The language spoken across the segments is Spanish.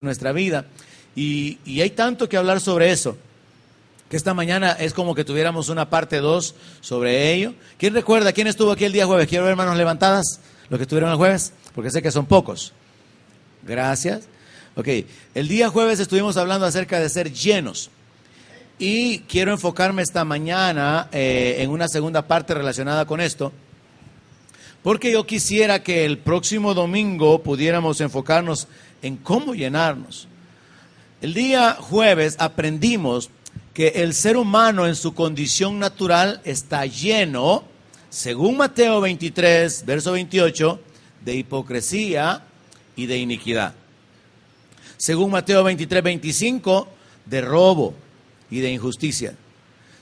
nuestra vida. Y hay tanto que hablar sobre eso, que esta mañana es como que tuviéramos una parte 2 sobre ello. ¿Quién recuerda? ¿Quién estuvo aquí el día jueves? Quiero ver manos levantadas, los que estuvieron el jueves, porque sé que son pocos. Gracias. Ok, el día jueves estuvimos hablando acerca de ser llenos. Y quiero enfocarme esta mañana en una segunda parte relacionada con esto, porque yo quisiera que el próximo domingo pudiéramos enfocarnos en cómo llenarnos. El día jueves aprendimos que el ser humano en su condición natural está lleno, según Mateo 23, verso 28, de hipocresía y de iniquidad. Según Mateo 23, 25, de robo y de injusticia.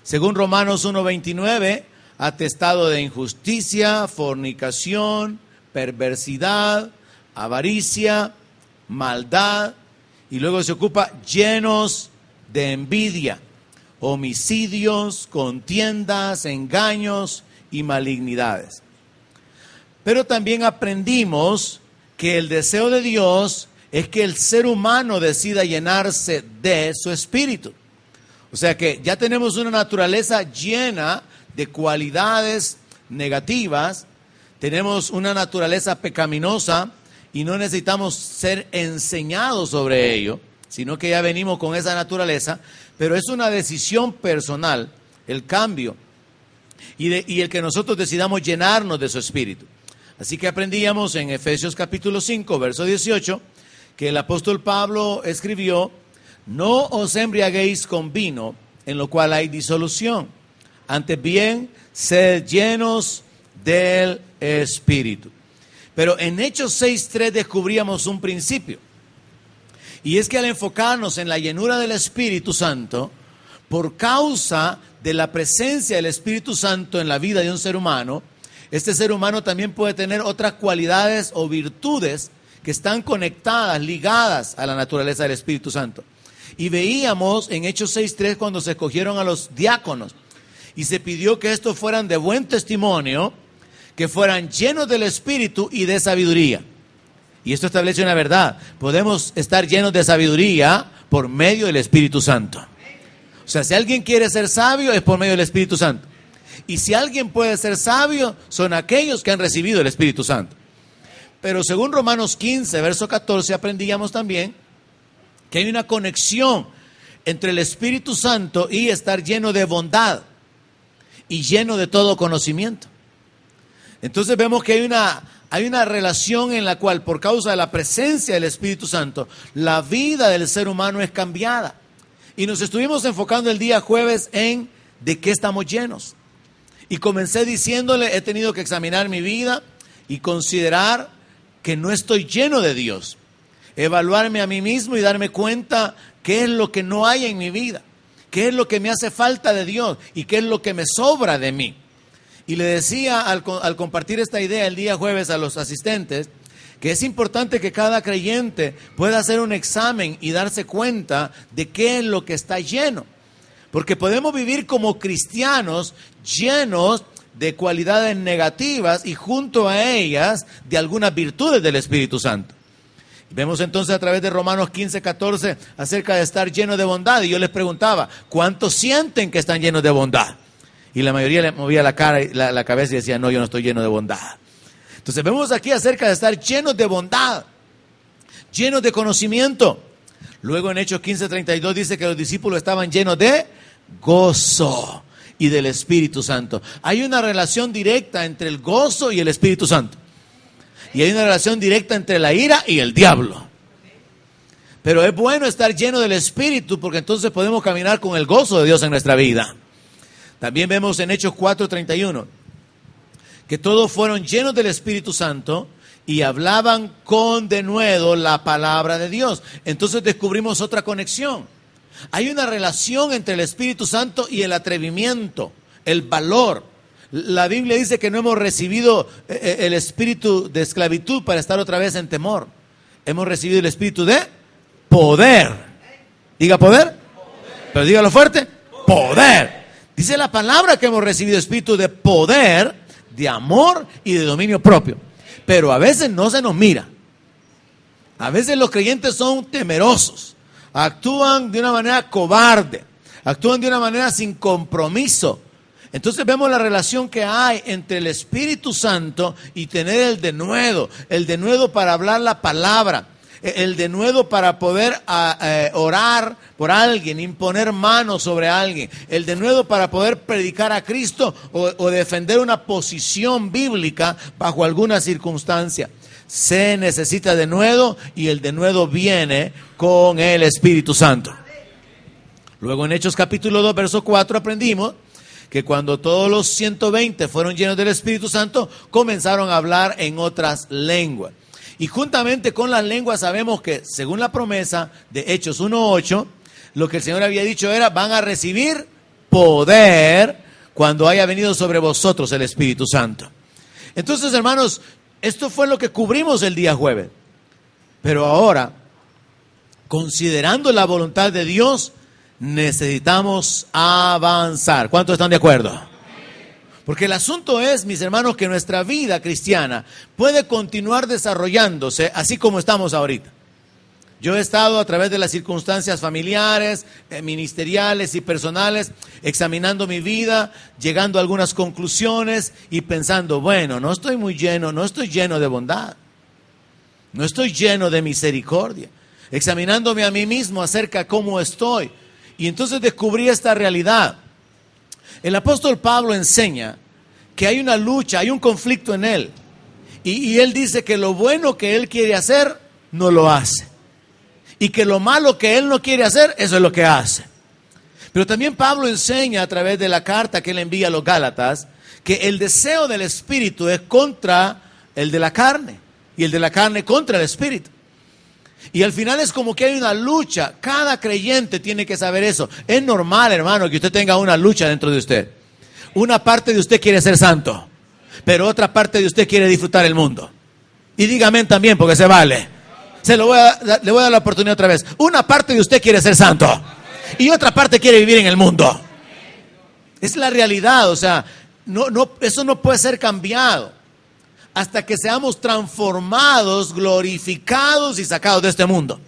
Según Romanos 1, 29, atestado de injusticia, fornicación, perversidad, avaricia, maldad, y luego se ocupa llenos de envidia, homicidios, contiendas, engaños y malignidades. Pero también aprendimos que el deseo de Dios es que el ser humano decida llenarse de su espíritu. O sea que ya tenemos una naturaleza llena de cualidades negativas, tenemos una naturaleza pecaminosa y no necesitamos ser enseñados sobre ello, sino que ya venimos con esa naturaleza, pero es una decisión personal, el cambio, y el que nosotros decidamos llenarnos de su espíritu. Así que aprendíamos en Efesios capítulo 5, verso 18, que el apóstol Pablo escribió: no os embriaguéis con vino, en lo cual hay disolución, antes bien, sed llenos del Espíritu. Pero en Hechos 6:3 descubríamos un principio. Y es que al enfocarnos en la llenura del Espíritu Santo, por causa de la presencia del Espíritu Santo en la vida de un ser humano, este ser humano también puede tener otras cualidades o virtudes que están conectadas, ligadas a la naturaleza del Espíritu Santo. Y veíamos en Hechos 6:3 cuando se escogieron a los diáconos y se pidió que estos fueran de buen testimonio, que fueran llenos del Espíritu y de sabiduría. Y esto establece una verdad: podemos estar llenos de sabiduría por medio del Espíritu Santo. O sea, si alguien quiere ser sabio es por medio del Espíritu Santo. Y si alguien puede ser sabio, son aquellos que han recibido el Espíritu Santo. Pero según Romanos 15, verso 14, aprendíamos también que hay una conexión entre el Espíritu Santo y estar lleno de bondad y lleno de todo conocimiento. Entonces vemos que hay una relación en la cual, por causa de la presencia del Espíritu Santo, la vida del ser humano es cambiada. Y nos estuvimos enfocando el día jueves en de qué estamos llenos. Y comencé diciéndole, he tenido que examinar mi vida y considerar que no estoy lleno de Dios. Evaluarme a mí mismo y darme cuenta qué es lo que no hay en mi vida, qué es lo que me hace falta de Dios y qué es lo que me sobra de mí. Y le decía al compartir esta idea el día jueves a los asistentes que es importante que cada creyente pueda hacer un examen y darse cuenta de qué es lo que está lleno. Porque podemos vivir como cristianos llenos de cualidades negativas y junto a ellas de algunas virtudes del Espíritu Santo. Vemos entonces a través de Romanos 15, 14 acerca de estar lleno de bondad. Y yo les preguntaba, ¿cuántos sienten que están llenos de bondad? Y la mayoría le movía la cabeza y decía, no, yo no estoy lleno de bondad. Entonces vemos aquí acerca de estar llenos de bondad, llenos de conocimiento. Luego en Hechos 15, 32 dice que los discípulos estaban llenos de gozo y del Espíritu Santo. Hay una relación directa entre el gozo y el Espíritu Santo. Y hay una relación directa entre la ira y el diablo. Pero es bueno estar lleno del Espíritu porque entonces podemos caminar con el gozo de Dios en nuestra vida. También vemos en Hechos 4:31 que todos fueron llenos del Espíritu Santo y hablaban con denuedo la palabra de Dios. Entonces descubrimos otra conexión. Hay una relación entre el Espíritu Santo y el atrevimiento, el valor. La Biblia dice que no hemos recibido el espíritu de esclavitud para estar otra vez en temor. Hemos recibido el espíritu de poder. Diga poder. Pero dígalo fuerte. Poder. Dice la palabra que hemos recibido espíritu de poder, de amor y de dominio propio. Pero a veces no se nos mira. A veces los creyentes son temerosos, actúan de una manera cobarde, actúan de una manera sin compromiso. Entonces vemos la relación que hay entre el Espíritu Santo y tener el denuedo para hablar la palabra, el denuedo para poder orar por alguien, imponer manos sobre alguien, el denuedo para poder predicar a Cristo o defender una posición bíblica bajo alguna circunstancia. Se necesita denuedo y el denuedo viene con el Espíritu Santo. Luego en Hechos capítulo 2, verso 4 aprendimos que cuando todos los 120 fueron llenos del Espíritu Santo, comenzaron a hablar en otras lenguas. Y juntamente con las lenguas sabemos que, según la promesa de Hechos 1:8, lo que el Señor había dicho era, van a recibir poder cuando haya venido sobre vosotros el Espíritu Santo. Entonces, hermanos, esto fue lo que cubrimos el día jueves. Pero ahora, considerando la voluntad de Dios, necesitamos avanzar. ¿Cuántos están de acuerdo? Porque el asunto es, mis hermanos, que nuestra vida cristiana puede continuar desarrollándose así como estamos ahorita. Yo he estado a través de las circunstancias familiares, ministeriales y personales, examinando mi vida, llegando a algunas conclusiones y pensando, bueno, no estoy lleno de bondad, no estoy lleno de misericordia, examinándome a mí mismo acerca de cómo estoy. Y entonces descubrí esta realidad. El apóstol Pablo enseña que hay una lucha, hay un conflicto en él. Y él dice que lo bueno que él quiere hacer, no lo hace. Y que lo malo que él no quiere hacer, eso es lo que hace. Pero también Pablo enseña a través de la carta que él envía a los Gálatas, que el deseo del Espíritu es contra el de la carne. Y el de la carne contra el Espíritu. Y al final es como que hay una lucha. Cada creyente tiene que saber eso. Es normal, hermano, que usted tenga una lucha dentro de usted. Una parte de usted quiere ser santo, pero otra parte de usted quiere disfrutar el mundo. Y dígame también, porque se vale. Le voy a dar la oportunidad otra vez. Una parte de usted quiere ser santo y otra parte quiere vivir en el mundo. Es la realidad, o sea, eso no puede ser cambiado hasta que seamos transformados, glorificados y sacados de este mundo.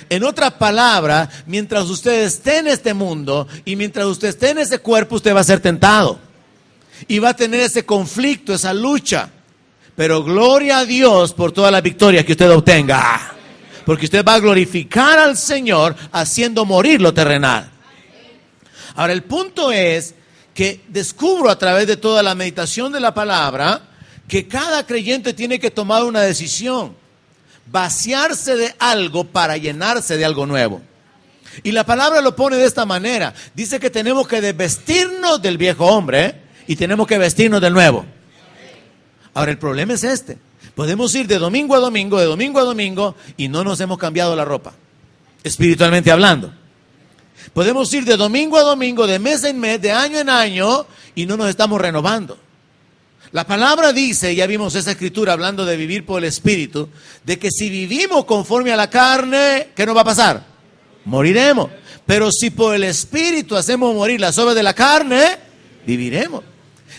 En otras palabras, mientras usted esté en este mundo y mientras usted esté en ese cuerpo, usted va a ser tentado. Y va a tener ese conflicto, esa lucha. Pero gloria a Dios por todas las victorias que usted obtenga. Porque usted va a glorificar al Señor haciendo morir lo terrenal. Ahora, el punto es que descubro a través de toda la meditación de la palabra que cada creyente tiene que tomar una decisión, vaciarse de algo para llenarse de algo nuevo. Y la palabra lo pone de esta manera, dice que tenemos que desvestirnos del viejo hombre, y tenemos que vestirnos del nuevo. Ahora el problema es este, podemos ir de domingo a domingo, y no nos hemos cambiado la ropa, espiritualmente hablando. Podemos ir de domingo a domingo, de mes en mes, de año en año, y no nos estamos renovando. La palabra dice, ya vimos esa escritura hablando de vivir por el Espíritu, de que si vivimos conforme a la carne, ¿qué nos va a pasar? Moriremos. Pero si por el Espíritu hacemos morir las obras de la carne, viviremos.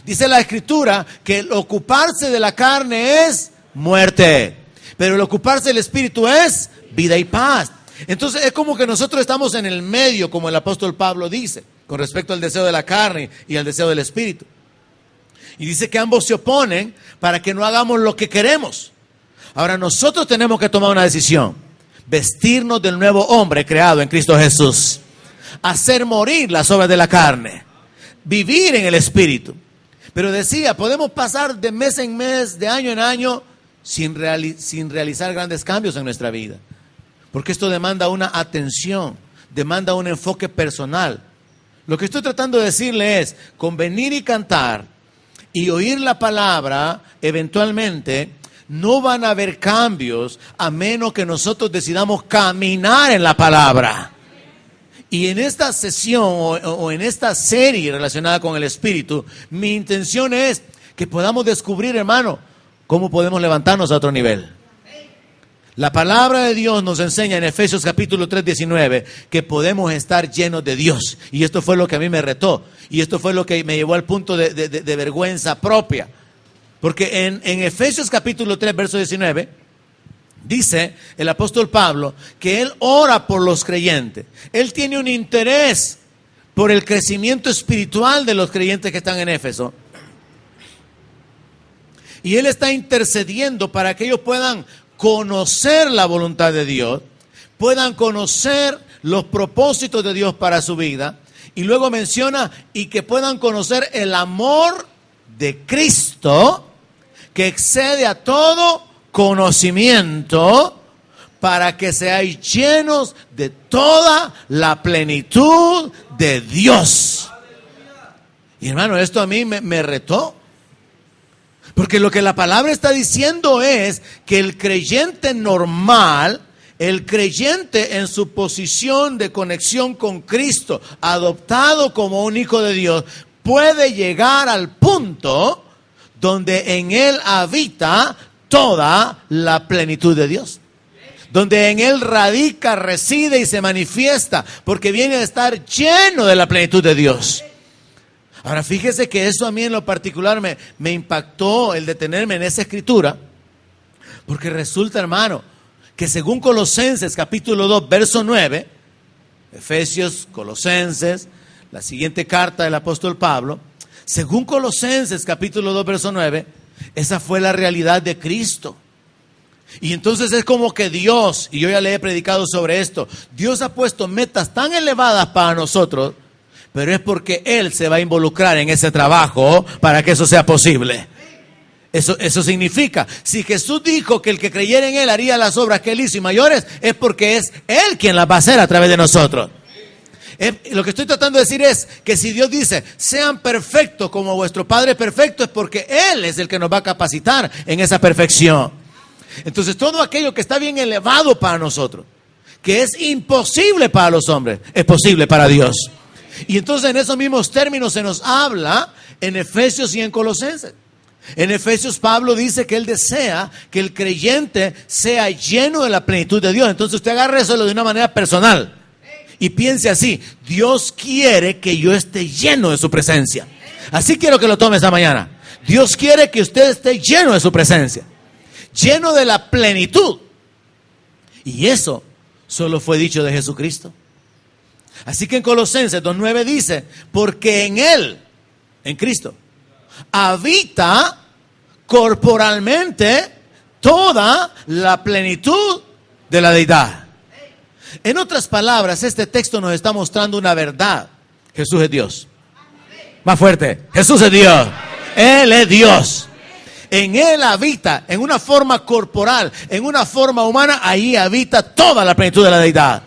Dice la escritura que el ocuparse de la carne es muerte, pero el ocuparse del Espíritu es vida y paz. Entonces es como que nosotros estamos en el medio, como el apóstol Pablo dice, con respecto al deseo de la carne y al deseo del Espíritu. Y dice que ambos se oponen para que no hagamos lo que queremos. Ahora nosotros tenemos que tomar una decisión. Vestirnos del nuevo hombre creado en Cristo Jesús. Hacer morir las obras de la carne. Vivir en el Espíritu. Pero decía, podemos pasar de mes en mes, de año en año, sin realizar grandes cambios en nuestra vida. Porque esto demanda una atención, demanda un enfoque personal. Lo que estoy tratando de decirle es, con venir y cantar y oír la palabra, eventualmente no van a haber cambios a menos que nosotros decidamos caminar en la palabra. Y en esta sesión o en esta serie relacionada con el Espíritu, mi intención es que podamos descubrir, hermano, cómo podemos levantarnos a otro nivel. La palabra de Dios nos enseña en Efesios capítulo 3, 19, que podemos estar llenos de Dios. Y esto fue lo que a mí me retó. Y esto fue lo que me llevó al punto de vergüenza propia. Porque en Efesios capítulo 3, verso 19, Dice el apóstol Pablo que él ora por los creyentes. Él tiene un interés por el crecimiento espiritual de los creyentes que están en Éfeso. Y él está intercediendo para que ellos puedan conocer la voluntad de Dios, puedan conocer los propósitos de Dios para su vida. Y luego menciona, y que puedan conocer el amor de Cristo, que excede a todo conocimiento, para que seáis llenos de toda la plenitud de Dios. Y hermano, esto a mí me retó. Porque lo que la palabra está diciendo es que el creyente normal, el creyente en su posición de conexión con Cristo, adoptado como un hijo de Dios, puede llegar al punto donde en él habita toda la plenitud de Dios. Donde en él radica, reside y se manifiesta, porque viene a estar lleno de la plenitud de Dios. Ahora fíjese que eso a mí en lo particular me impactó el detenerme en esa escritura, porque resulta, hermano, que según Colosenses capítulo 2, verso 9, Efesios, Colosenses, la siguiente carta del apóstol Pablo, según Colosenses capítulo 2, verso 9, esa fue la realidad de Cristo. Y entonces es como que Dios, y yo ya le he predicado sobre esto, Dios ha puesto metas tan elevadas para nosotros, pero es porque Él se va a involucrar en ese trabajo para que eso sea posible. Eso significa, si Jesús dijo que el que creyera en Él haría las obras que Él hizo y mayores, es porque es Él quien las va a hacer a través de nosotros. Lo que estoy tratando de decir es que si Dios dice, sean perfectos como vuestro Padre es perfecto, es porque Él es el que nos va a capacitar en esa perfección. Entonces todo aquello que está bien elevado para nosotros, que es imposible para los hombres, es posible para Dios. Y entonces en esos mismos términos se nos habla en Efesios y en Colosenses. En Efesios Pablo dice que él desea que el creyente sea lleno de la plenitud de Dios. Entonces usted agarre eso de una manera personal y piense así: Dios quiere que yo esté lleno de su presencia. Así quiero que lo tome esta mañana. Dios quiere que usted esté lleno de su presencia, lleno de la plenitud. Y eso solo fue dicho de Jesucristo. Así que en Colosenses 2:9 dice, porque en Él, en Cristo, habita corporalmente toda la plenitud de la deidad. En otras palabras, este texto nos está mostrando una verdad: Jesús es Dios. Más fuerte: Jesús es Dios. Él es Dios. En Él habita, en una forma corporal, en una forma humana, ahí habita toda la plenitud de la deidad.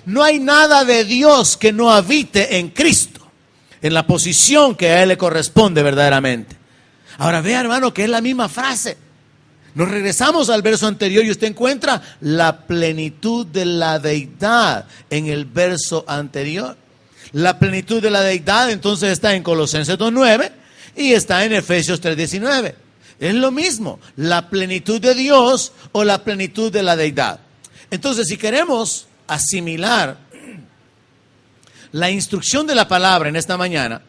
No hay nada de Dios que no habite en Cristo, en la posición que a Él le corresponde verdaderamente. Ahora vea, hermano, que es la misma frase. Nos regresamos al verso anterior y usted encuentra la plenitud de la deidad en el verso anterior. La plenitud de la deidad entonces está en Colosenses 2:9 y está en Efesios 3:19. Es lo mismo, la plenitud de Dios o la plenitud de la deidad. Entonces, si queremos asimilar la instrucción de la palabra en esta mañana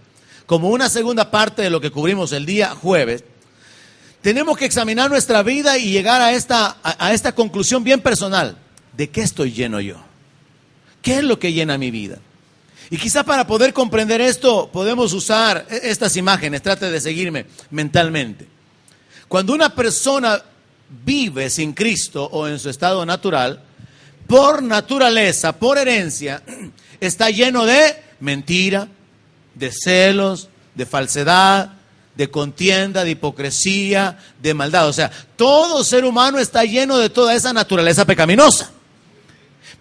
como una segunda parte de lo que cubrimos el día jueves, tenemos que examinar nuestra vida y llegar a esta conclusión bien personal: ¿de qué estoy lleno yo? ¿Qué es lo que llena mi vida? Y quizá para poder comprender esto podemos usar estas imágenes. Trate de seguirme mentalmente. Cuando una persona vive sin Cristo o en su estado natural, por naturaleza, por herencia, está lleno de mentira, de celos, de falsedad, de contienda, de hipocresía, de maldad. O sea, todo ser humano está lleno de toda esa naturaleza pecaminosa.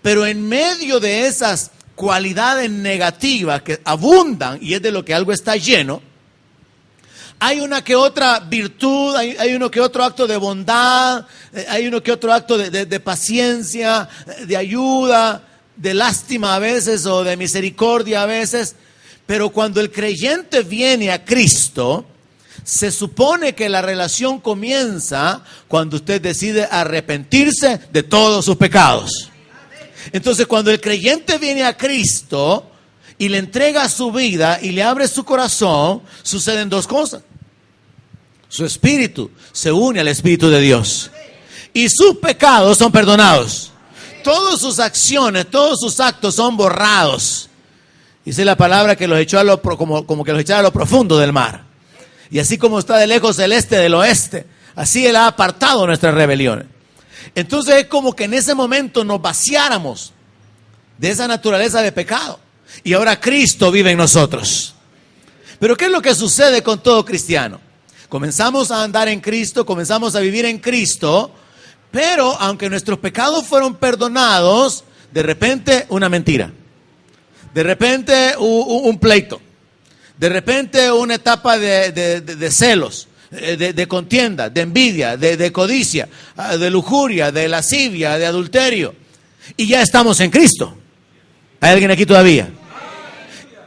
Pero en medio de esas cualidades negativas que abundan, y es de lo que algo está lleno, hay una que otra virtud, hay uno que otro acto de bondad, hay uno que otro acto de paciencia, de ayuda, de lástima a veces o de misericordia a veces. Pero cuando el creyente viene a Cristo, se supone que la relación comienza cuando usted decide arrepentirse de todos sus pecados. Entonces, cuando el creyente viene a Cristo y le entrega su vida y le abre su corazón, suceden dos cosas. Su espíritu se une al Espíritu de Dios. y sus pecados son perdonados. Todas sus acciones, todos sus actos son borrados. Dice la palabra que los echó como que los echara a lo profundo del mar. Y así como está de lejos el este del oeste, así Él ha apartado nuestras rebeliones. Entonces es como que en ese momento nos vaciáramos de esa naturaleza de pecado. Y ahora Cristo vive en nosotros. Pero ¿qué es lo que sucede con todo cristiano? Comenzamos a andar en Cristo, comenzamos a vivir en Cristo, pero aunque nuestros pecados fueron perdonados, de repente una mentira, de repente un pleito, de repente una etapa de celos, de contienda, de envidia, de codicia, de lujuria, de lascivia, de adulterio. Y ya estamos en Cristo. ¿Hay alguien aquí todavía?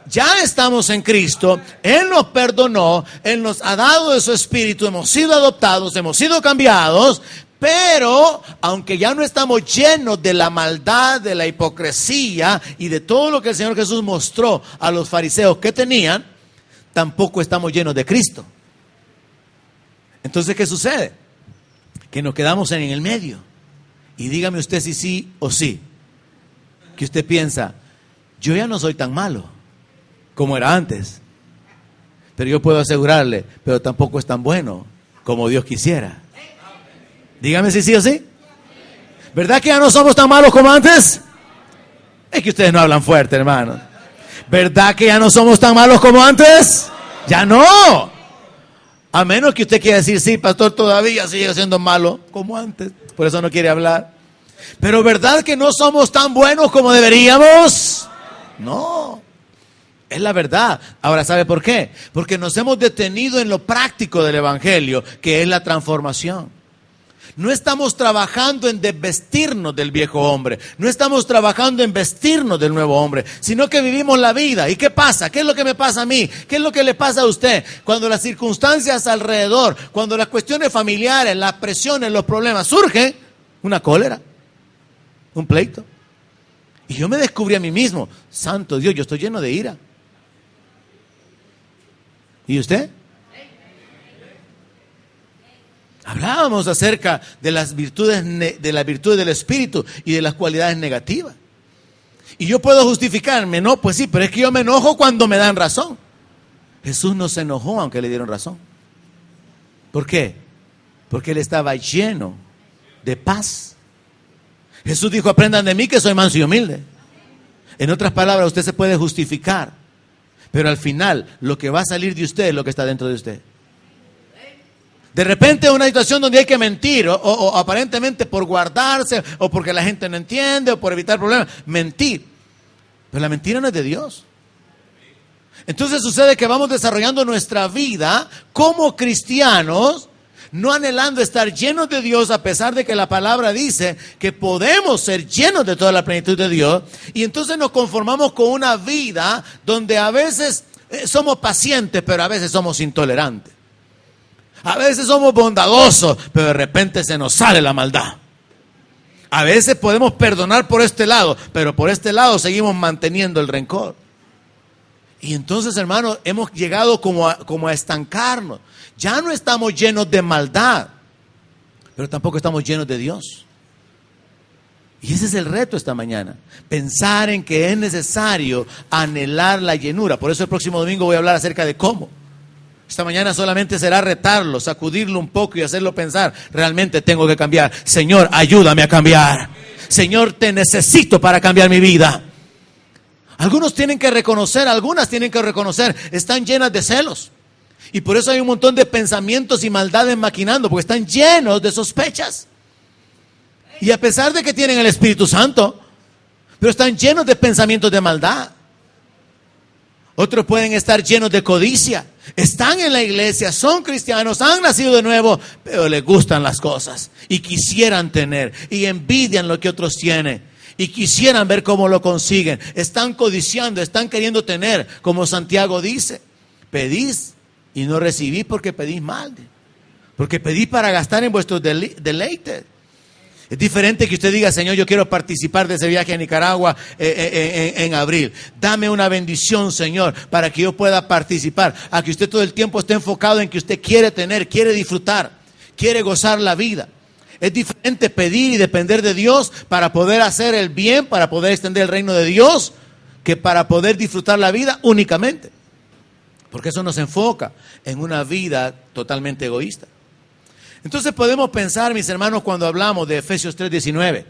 Ya estamos en Cristo, Él nos perdonó, Él nos ha dado de su Espíritu, hemos sido adoptados, hemos sido cambiados, pero aunque ya no estamos llenos de la maldad, de la hipocresía y de todo lo que el Señor Jesús mostró a los fariseos que tenían, tampoco estamos llenos de Cristo. Entonces, ¿qué sucede? Que nos quedamos en el medio. Y dígame usted si sí o sí. Que usted piensa, yo ya no soy tan malo como era antes, pero yo puedo asegurarle, pero tampoco es tan bueno como Dios quisiera. Dígame si sí o sí. ¿Verdad que ya no somos tan malos como antes? Es que ustedes no hablan fuerte, hermano. ¿Verdad que ya no somos tan malos como antes? Ya no. A menos que usted quiera decir, sí, pastor, todavía sigue siendo malo como antes. Por eso no quiere hablar. Pero ¿verdad que no somos tan buenos como deberíamos? No. Es la verdad. Ahora, ¿sabe por qué? Porque nos hemos detenido en lo práctico del Evangelio, que es la transformación. No estamos trabajando en desvestirnos del viejo hombre. No estamos trabajando en vestirnos del nuevo hombre, sino que vivimos la vida. ¿Y qué pasa? ¿Qué es lo que me pasa a mí? ¿Qué es lo que le pasa a usted? Cuando las circunstancias alrededor, cuando las cuestiones familiares, las presiones, los problemas surgen, una cólera, un pleito. Y yo me descubrí a mí mismo, santo Dios, yo estoy lleno de ira. ¿Y usted? Hablábamos acerca de las virtudes del Espíritu y de las cualidades negativas. Y yo puedo justificarme, no, pues sí, pero es que yo me enojo cuando me dan razón. Jesús no se enojó aunque le dieron razón. ¿Por qué? Porque Él estaba lleno de paz. Jesús dijo, aprendan de mí que soy manso y humilde. En otras palabras, usted se puede justificar, pero al final lo que va a salir de usted es lo que está dentro de usted. De repente una situación donde hay que mentir o aparentemente por guardarse o porque la gente no entiende o por evitar problemas, mentir. Pero la mentira no es de Dios. Entonces sucede que vamos desarrollando nuestra vida como cristianos, no anhelando estar llenos de Dios, a pesar de que la palabra dice que podemos ser llenos de toda la plenitud de Dios. Y entonces nos conformamos con una vida donde a veces somos pacientes, pero a veces somos intolerantes. A veces somos bondadosos, pero de repente se nos sale la maldad. A veces podemos perdonar por este lado, pero por este lado seguimos manteniendo el rencor. Y entonces, hermanos, hemos llegado como a estancarnos. Ya no estamos llenos de maldad, pero tampoco estamos llenos de Dios. Y ese es el reto esta mañana. Pensar en que es necesario anhelar la llenura. Por eso el próximo domingo voy a hablar acerca de cómo. Esta mañana solamente será retarlo, sacudirlo un poco y hacerlo pensar. Realmente tengo que cambiar. Señor, ayúdame a cambiar. Señor, te necesito para cambiar mi vida. Algunas tienen que reconocer, están llenas de celos. Y por eso hay un montón de pensamientos y maldades maquinando, porque están llenos de sospechas. Y a pesar de que tienen el Espíritu Santo, pero están llenos de pensamientos de maldad. Otros pueden estar llenos de codicia. Están en la iglesia, son cristianos, han nacido de nuevo, pero les gustan las cosas. Y quisieran tener, y envidian lo que otros tienen. Y quisieran ver cómo lo consiguen. Están codiciando, están queriendo tener, como Santiago dice. Pedís y no recibís porque pedís mal. Porque pedís para gastar en vuestros deleites. Es diferente que usted diga, Señor, yo quiero participar de ese viaje a Nicaragua en abril. Dame una bendición, Señor, para que yo pueda participar. A que usted todo el tiempo esté enfocado en que usted quiere tener, quiere disfrutar, quiere gozar la vida. Es diferente pedir y depender de Dios para poder hacer el bien, para poder extender el reino de Dios, que para poder disfrutar la vida únicamente. Porque eso nos enfoca en una vida totalmente egoísta. Entonces podemos pensar, mis hermanos, cuando hablamos de Efesios 3:19,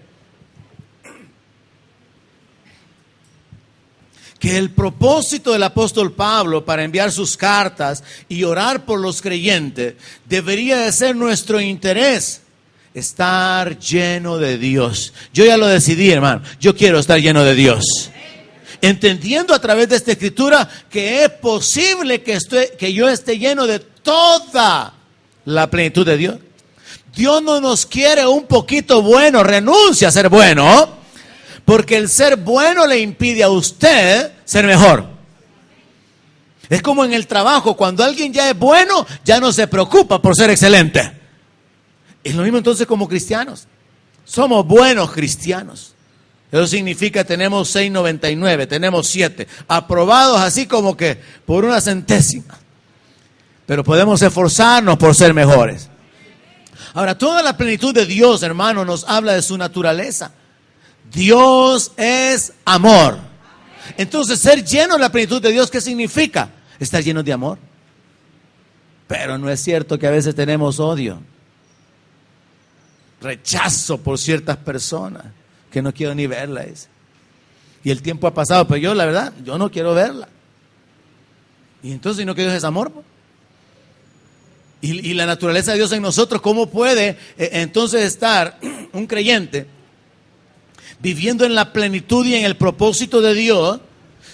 que el propósito del apóstol Pablo para enviar sus cartas y orar por los creyentes debería de ser nuestro interés, estar lleno de Dios. Yo ya lo decidí, hermano, yo quiero estar lleno de Dios. Entendiendo a través de esta escritura que es posible que yo esté lleno de toda la plenitud de Dios. Dios no nos quiere un poquito bueno, renuncia a ser bueno, porque el ser bueno le impide a usted ser mejor. Es como en el trabajo, cuando alguien ya es bueno, ya no se preocupa por ser excelente. Es lo mismo entonces como cristianos. Somos buenos cristianos. Eso significa tenemos 6.99, tenemos 7, aprobados así como que por una centésima. Pero podemos esforzarnos por ser mejores. Ahora, toda la plenitud de Dios, hermano, nos habla de su naturaleza. Dios es amor. Entonces, ser lleno de la plenitud de Dios, ¿qué significa? Estar lleno de amor. Pero no es cierto que a veces tenemos odio, rechazo por ciertas personas, que no quiero ni verla. Y el tiempo ha pasado, pero yo, la verdad, yo no quiero verla. Y entonces, ¿no que Dios es amor? Y la naturaleza de Dios en nosotros, ¿cómo puede entonces estar un creyente viviendo en la plenitud y en el propósito de Dios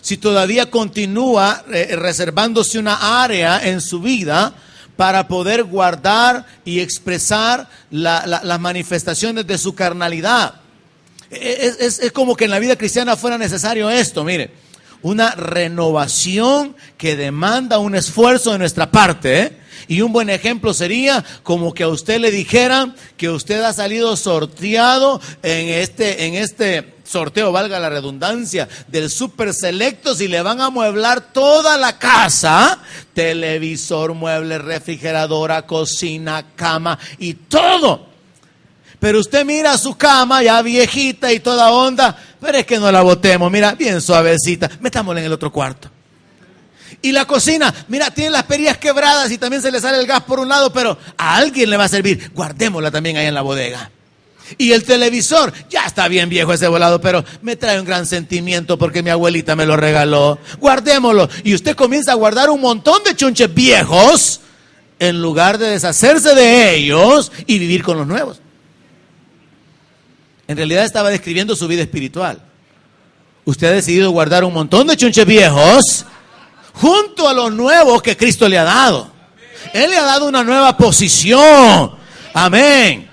si todavía continúa reservándose una área en su vida para poder guardar y expresar las manifestaciones de su carnalidad? Es como que en la vida cristiana fuera necesario esto, mire, una renovación que demanda un esfuerzo de nuestra parte, Y un buen ejemplo sería como que a usted le dijeran que usted ha salido sorteado en este sorteo, valga la redundancia, del Super Selectos, y le van a amueblar toda la casa: televisor, mueble, refrigeradora, cocina, cama y todo. Pero usted mira su cama ya viejita y toda onda, pero es que no la botemos, mira, bien suavecita, metámosla en el otro cuarto. Y la cocina, mira, tiene las perillas quebradas y también se le sale el gas por un lado, pero a alguien le va a servir, guardémosla también ahí en la bodega. Y el televisor, ya está bien viejo ese volado, pero me trae un gran sentimiento porque mi abuelita me lo regaló, guardémoslo. Y usted comienza a guardar un montón de chunches viejos en lugar de deshacerse de ellos y vivir con los nuevos. En realidad estaba describiendo su vida espiritual. Usted ha decidido guardar un montón de chunches viejos junto a los nuevos que Cristo le ha dado. Él le ha dado una nueva posición. Amén.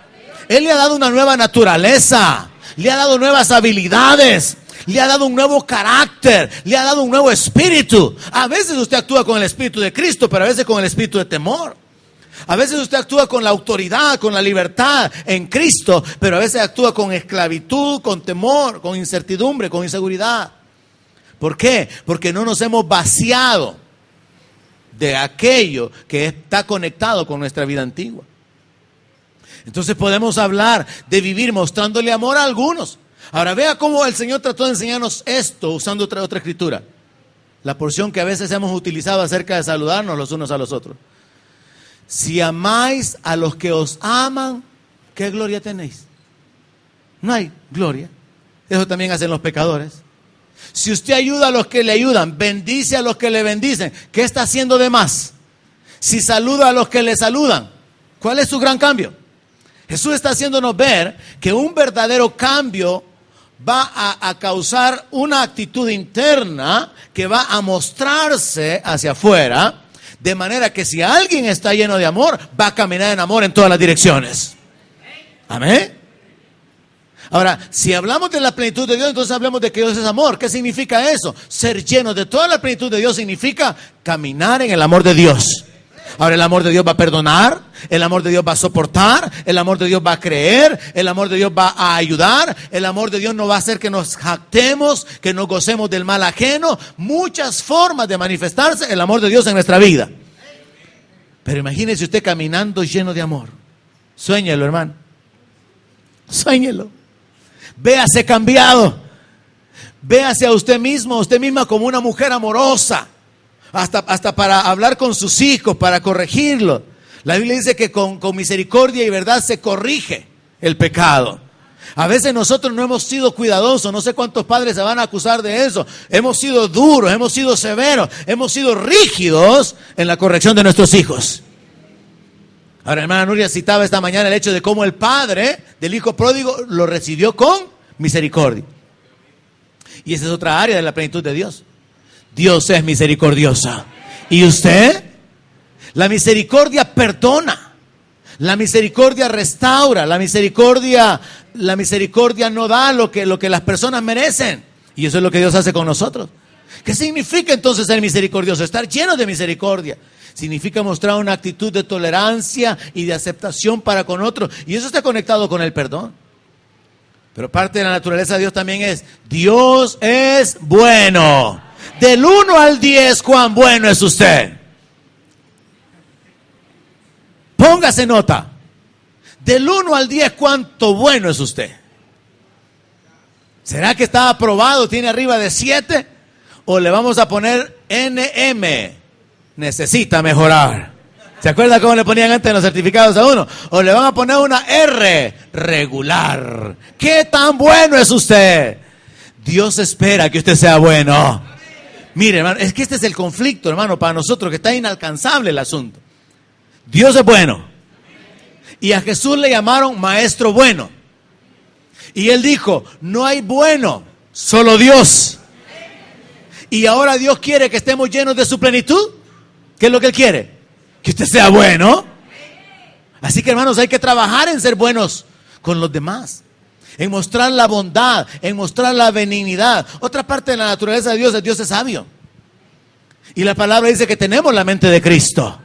Él le ha dado una nueva naturaleza. Le ha dado nuevas habilidades. Le ha dado un nuevo carácter. Le ha dado un nuevo espíritu. A veces usted actúa con el espíritu de Cristo, pero a veces con el espíritu de temor. A veces usted actúa con la autoridad, con la libertad en Cristo, pero a veces actúa con esclavitud, con temor, con incertidumbre, con inseguridad. ¿Por qué? Porque no nos hemos vaciado de aquello que está conectado con nuestra vida antigua. Entonces podemos hablar de vivir mostrándole amor a algunos. Ahora vea cómo el Señor trató de enseñarnos esto usando otra escritura. La porción que a veces hemos utilizado acerca de saludarnos los unos a los otros. Si amáis a los que os aman, ¿qué gloria tenéis? No hay gloria. Eso también hacen los pecadores. Si usted ayuda a los que le ayudan, bendice a los que le bendicen, ¿qué está haciendo de más? Si saluda a los que le saludan, ¿cuál es su gran cambio? Jesús está haciéndonos ver que un verdadero cambio va a causar una actitud interna que va a mostrarse hacia afuera, de manera que si alguien está lleno de amor, va a caminar en amor en todas las direcciones. Amén. Ahora, si hablamos de la plenitud de Dios, entonces hablamos de que Dios es amor. ¿Qué significa eso? Ser lleno de toda la plenitud de Dios significa caminar en el amor de Dios. Ahora, el amor de Dios va a perdonar, el amor de Dios va a soportar, el amor de Dios va a creer, el amor de Dios va a ayudar, el amor de Dios no va a hacer que nos jactemos, que nos gocemos del mal ajeno. Muchas formas de manifestarse el amor de Dios en nuestra vida. Pero imagínese usted caminando lleno de amor. Suéñelo, hermano. Suéñelo. Véase cambiado. Véase a usted mismo, a usted misma como una mujer amorosa. Hasta para hablar con sus hijos, para corregirlos. La Biblia dice que con misericordia y verdad se corrige el pecado. A veces nosotros no hemos sido cuidadosos, no sé cuántos padres se van a acusar de eso. Hemos sido duros, hemos sido severos, hemos sido rígidos en la corrección de nuestros hijos. Ahora, hermana Nuria citaba esta mañana el hecho de cómo el padre del hijo pródigo lo recibió con misericordia. Y esa es otra área de la plenitud de Dios. Dios es misericordioso. ¿Y usted? La misericordia perdona. La misericordia restaura. La misericordia no da lo que las personas merecen. Y eso es lo que Dios hace con nosotros. ¿Qué significa entonces ser misericordioso? Estar lleno de misericordia. Significa mostrar una actitud de tolerancia y de aceptación para con otros. Y eso está conectado con el perdón. Pero parte de la naturaleza de Dios también es: Dios es bueno. Del 1 al 10, ¿cuán bueno es usted? Póngase nota. Del 1 al 10, ¿cuánto bueno es usted? ¿Será que está aprobado, tiene arriba de 7? ¿O le vamos a poner NM? Necesita mejorar. ¿Se acuerda cómo le ponían antes en los certificados a uno? O le van a poner una R, regular. ¿Qué tan bueno es usted? Dios espera que usted sea bueno. Mire, hermano, es que este es el conflicto, hermano, para nosotros, que está inalcanzable el asunto. Dios es bueno. Y a Jesús le llamaron maestro bueno. Y él dijo: no hay bueno, solo Dios. Y ahora Dios quiere que estemos llenos de su plenitud. ¿Qué es lo que Él quiere? Que usted sea bueno. Así que, hermanos, hay que trabajar en ser buenos con los demás. En mostrar la bondad, en mostrar la benignidad. Otra parte de la naturaleza de Dios es sabio. Y la palabra dice que tenemos la mente de Cristo.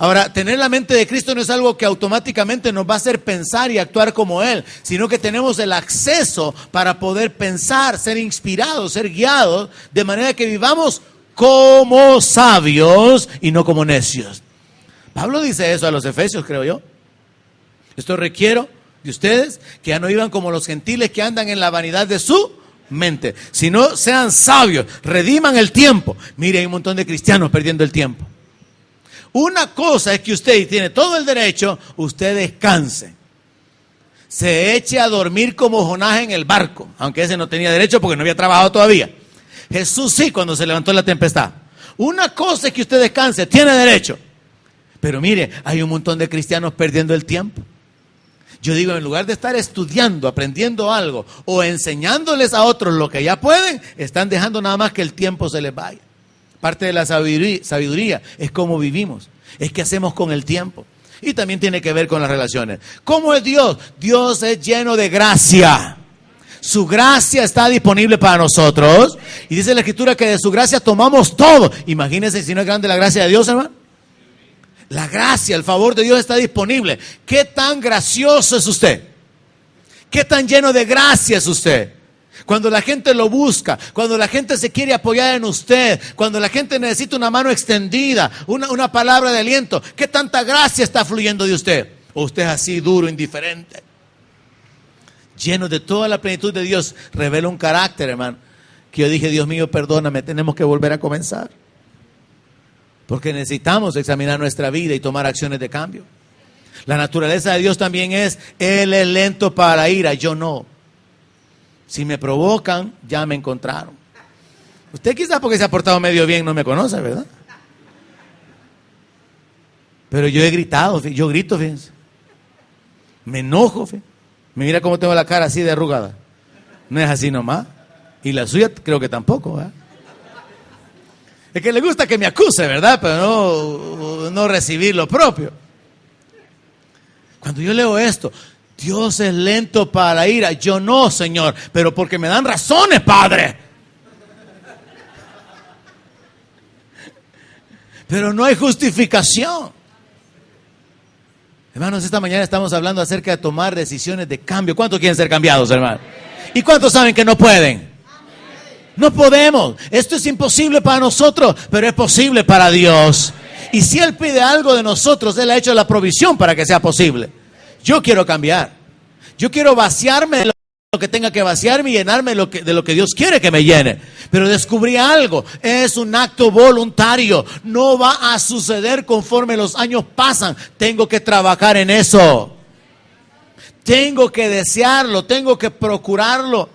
Ahora, tener la mente de Cristo no es algo que automáticamente nos va a hacer pensar y actuar como Él, sino que tenemos el acceso para poder pensar, ser inspirados, ser guiados, de manera que vivamos como sabios y no como necios. Pablo dice eso a los efesios, creo yo. Esto requiero de ustedes, que ya no vivan como los gentiles que andan en la vanidad de su mente, sino sean sabios, rediman el tiempo. Mire, hay un montón de cristianos perdiendo el tiempo. Una cosa es que usted tiene todo el derecho, usted descanse. Se eche a dormir como Jonás en el barco, aunque ese no tenía derecho porque no había trabajado todavía. Jesús sí, cuando se levantó la tempestad. Una cosa es que usted descanse, tiene derecho. Pero mire, hay un montón de cristianos perdiendo el tiempo. Yo digo, en lugar de estar estudiando, aprendiendo algo o enseñándoles a otros lo que ya pueden, están dejando nada más que el tiempo se les vaya. Parte de la sabiduría es cómo vivimos, es qué hacemos con el tiempo. Y también tiene que ver con las relaciones. ¿Cómo es Dios? Dios es lleno de gracia. Su gracia está disponible para nosotros. Y dice la Escritura que de su gracia tomamos todo. Imagínense si no es grande la gracia de Dios, hermano. La gracia, el favor de Dios está disponible. ¿Qué tan gracioso es usted? ¿Qué tan lleno de gracia es usted? Cuando la gente lo busca, cuando la gente se quiere apoyar en usted, cuando la gente necesita una mano extendida, una palabra de aliento, ¿qué tanta gracia está fluyendo de usted? ¿O usted es así duro, indiferente? Lleno de toda la plenitud de Dios, revela un carácter, hermano, que yo dije: Dios mío, perdóname, tenemos que volver a comenzar. Porque necesitamos examinar nuestra vida y tomar acciones de cambio. La naturaleza de Dios también es: Él es lento para la ira, yo no. Si me provocan, ya me encontraron. Usted quizás porque se ha portado medio bien no me conoce, ¿verdad? Pero yo he gritado, yo grito, fíjense. Me enojo, fíjense. Me mira cómo tengo la cara así de arrugada. No es así nomás. Y la suya creo que tampoco, ¿verdad? Es que le gusta que me acuse, ¿verdad? Pero no recibir lo propio. Cuando yo leo esto: Dios es lento para la ira, yo no, Señor, pero porque me dan razones, Padre. Pero no hay justificación. Hermanos, esta mañana estamos hablando acerca de tomar decisiones de cambio. ¿Cuántos quieren ser cambiados, hermano? ¿Y cuántos saben que no pueden? No podemos. Esto es imposible para nosotros, pero es posible para Dios. Y si Él pide algo de nosotros, Él ha hecho la provisión para que sea posible. Yo quiero cambiar. Yo quiero vaciarme de lo que tenga que vaciarme y llenarme de lo que Dios quiere que me llene. Pero descubrí algo, es un acto voluntario. No va a suceder conforme los años pasan. Tengo que trabajar en eso. Tengo que desearlo, tengo que procurarlo.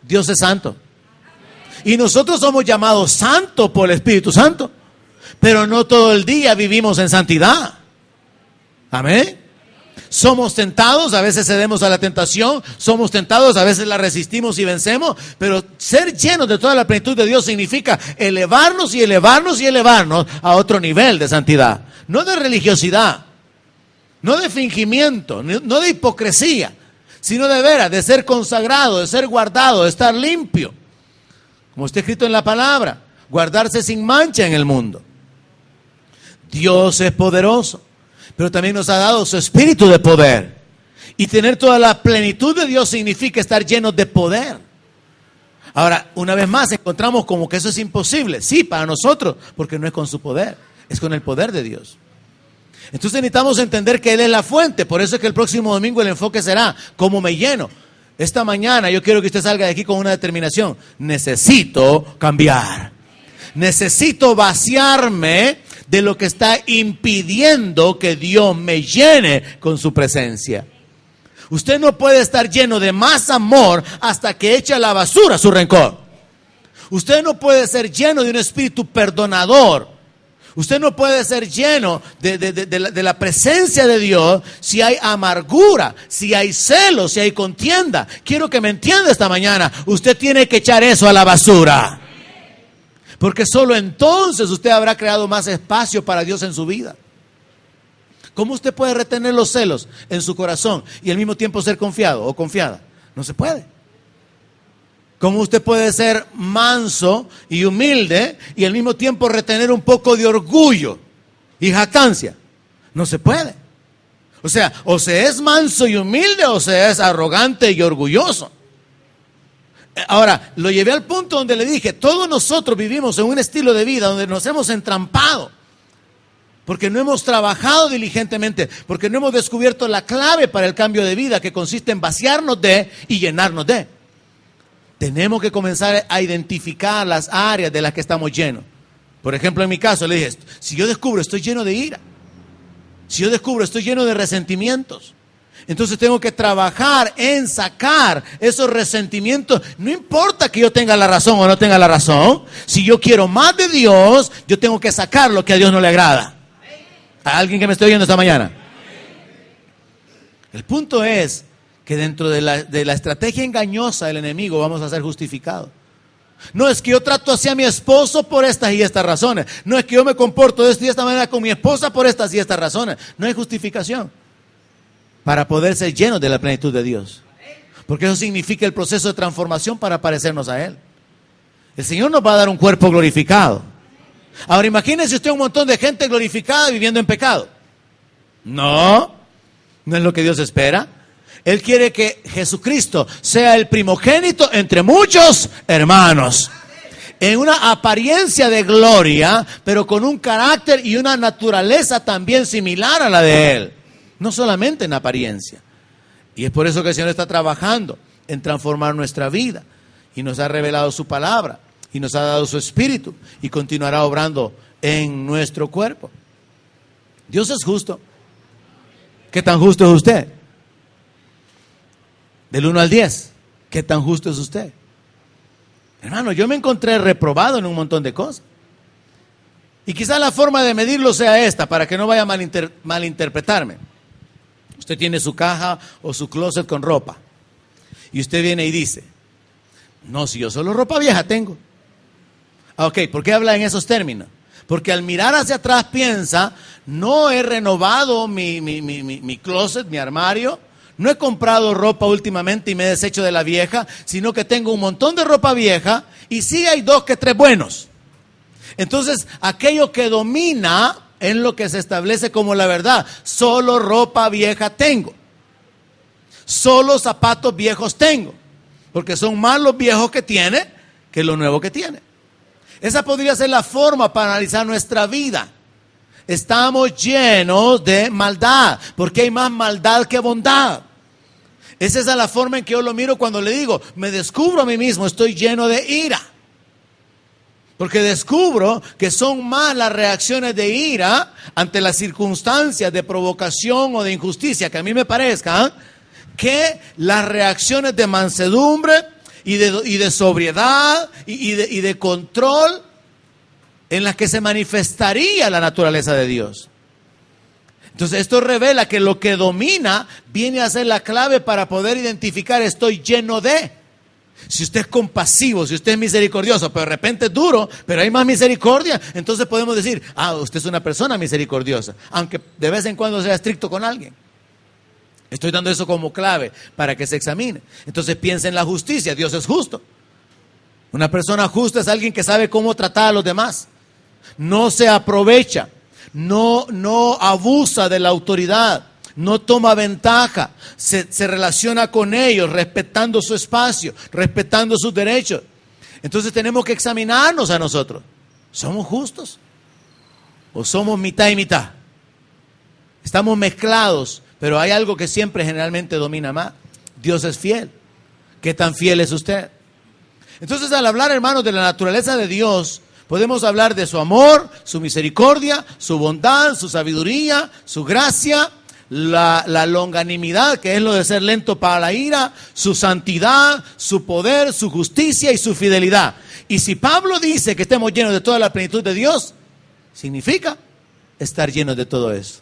Dios es santo. Y nosotros somos llamados santos por el Espíritu Santo. Pero no todo el día vivimos en santidad. Amén. Somos tentados, a veces cedemos a la tentación. Somos tentados, a veces la resistimos y vencemos. Pero ser llenos de toda la plenitud de Dios significa elevarnos y elevarnos y elevarnos a otro nivel de santidad. No de religiosidad, no de fingimiento, no de hipocresía, sino de veras, de ser consagrado, de ser guardado, de estar limpio. Como está escrito en la palabra, guardarse sin mancha en el mundo. Dios es poderoso, pero también nos ha dado su espíritu de poder. Y tener toda la plenitud de Dios significa estar llenos de poder. Ahora, una vez más, encontramos como que eso es imposible. Sí, para nosotros, porque no es con su poder, es con el poder de Dios. Entonces necesitamos entender que Él es la fuente. Por eso es que el próximo domingo el enfoque será ¿cómo me lleno? Esta mañana yo quiero que usted salga de aquí con una determinación. Necesito cambiar. Necesito vaciarme de lo que está impidiendo que Dios me llene con su presencia. Usted no puede estar lleno de más amor hasta que eche a la basura su rencor. Usted no puede ser lleno de un espíritu perdonador. Usted no puede ser lleno de la presencia de Dios si hay amargura, si hay celos, si hay contienda. Quiero que me entienda esta mañana. Usted tiene que echar eso a la basura. Porque solo entonces usted habrá creado más espacio para Dios en su vida. ¿Cómo usted puede retener los celos en su corazón y al mismo tiempo ser confiado o confiada? No se puede. ¿Cómo usted puede ser manso y humilde y al mismo tiempo retener un poco de orgullo y jactancia? No se puede. O sea, o se es manso y humilde o se es arrogante y orgulloso. Ahora, lo llevé al punto donde le dije, todos nosotros vivimos en un estilo de vida donde nos hemos entrampado. Porque no hemos trabajado diligentemente, porque no hemos descubierto la clave para el cambio de vida que consiste en vaciarnos de y llenarnos de. Tenemos que comenzar a identificar las áreas de las que estamos llenos. Por ejemplo, en mi caso, le dije, si yo descubro estoy lleno de ira, si yo descubro estoy lleno de resentimientos, entonces tengo que trabajar en sacar esos resentimientos. No importa que yo tenga la razón o no tenga la razón. Si yo quiero más de Dios, yo tengo que sacar lo que a Dios no le agrada. ¿A alguien que me esté oyendo esta mañana? El punto es que dentro de la estrategia engañosa del enemigo vamos a ser justificados. No es que yo trato así a mi esposo por estas y estas razones. No es que yo me comporto de esta y esta manera con mi esposa por estas y estas razones. No hay justificación para poder ser llenos de la plenitud de Dios. Porque eso significa el proceso de transformación para parecernos a Él. El Señor nos va a dar un cuerpo glorificado. Ahora imagínese usted un montón de gente glorificada viviendo en pecado. No es lo que Dios espera. Él quiere que Jesucristo sea el primogénito entre muchos hermanos. En una apariencia de gloria, pero con un carácter y una naturaleza también similar a la de Él. No solamente en apariencia. Y es por eso que el Señor está trabajando en transformar nuestra vida. Y nos ha revelado su palabra. Y nos ha dado su espíritu. Y continuará obrando en nuestro cuerpo. Dios es justo. ¿Qué tan justo es usted? Del 1 al 10. ¿Qué tan justo es usted? Hermano, yo me encontré reprobado en un montón de cosas. Y quizá la forma de medirlo sea esta, para que no vaya a malinterpretarme. Usted tiene su caja o su closet con ropa. Y usted viene y dice, no, si yo solo ropa vieja tengo. Ok, ¿por qué habla en esos términos? Porque al mirar hacia atrás piensa, no he renovado mi closet, mi armario. No he comprado ropa últimamente y me he deshecho de la vieja, sino que tengo un montón de ropa vieja y sí hay 2 que 3 buenos. Entonces, aquello que domina en lo que se establece como la verdad, solo ropa vieja tengo. Solo zapatos viejos tengo. Porque son más los viejos que tiene que los nuevos que tiene. Esa podría ser la forma para analizar nuestra vida. Estamos llenos de maldad, porque hay más maldad que bondad. Esa es la forma en que yo lo miro cuando le digo, me descubro a mí mismo, estoy lleno de ira. Porque descubro que son más las reacciones de ira ante las circunstancias de provocación o de injusticia que a mí me parezcan, que las reacciones de mansedumbre y de sobriedad y de control en las que se manifestaría la naturaleza de Dios. Entonces esto revela que lo que domina viene a ser la clave para poder identificar estoy lleno de. Si usted es compasivo, si usted es misericordioso, pero de repente es duro, pero hay más misericordia, entonces podemos decir, usted es una persona misericordiosa, aunque de vez en cuando sea estricto con alguien. Estoy dando eso como clave para que se examine. Entonces piense en la justicia, Dios es justo. Una persona justa es alguien que sabe cómo tratar a los demás. No se aprovecha, no abusa de la autoridad, no toma ventaja, se relaciona con ellos respetando su espacio, respetando sus derechos. Entonces tenemos que examinarnos a nosotros. ¿Somos justos? ¿O somos mitad y mitad? Estamos mezclados, pero hay algo que siempre generalmente domina más. Dios es fiel. ¿Qué tan fiel es usted? Entonces, al hablar, hermanos, de la naturaleza de Dios, podemos hablar de su amor, su misericordia, su bondad, su sabiduría, su gracia, la longanimidad, que es lo de ser lento para la ira, su santidad, su poder, su justicia y su fidelidad. Y si Pablo dice que estemos llenos de toda la plenitud de Dios, significa estar llenos de todo eso.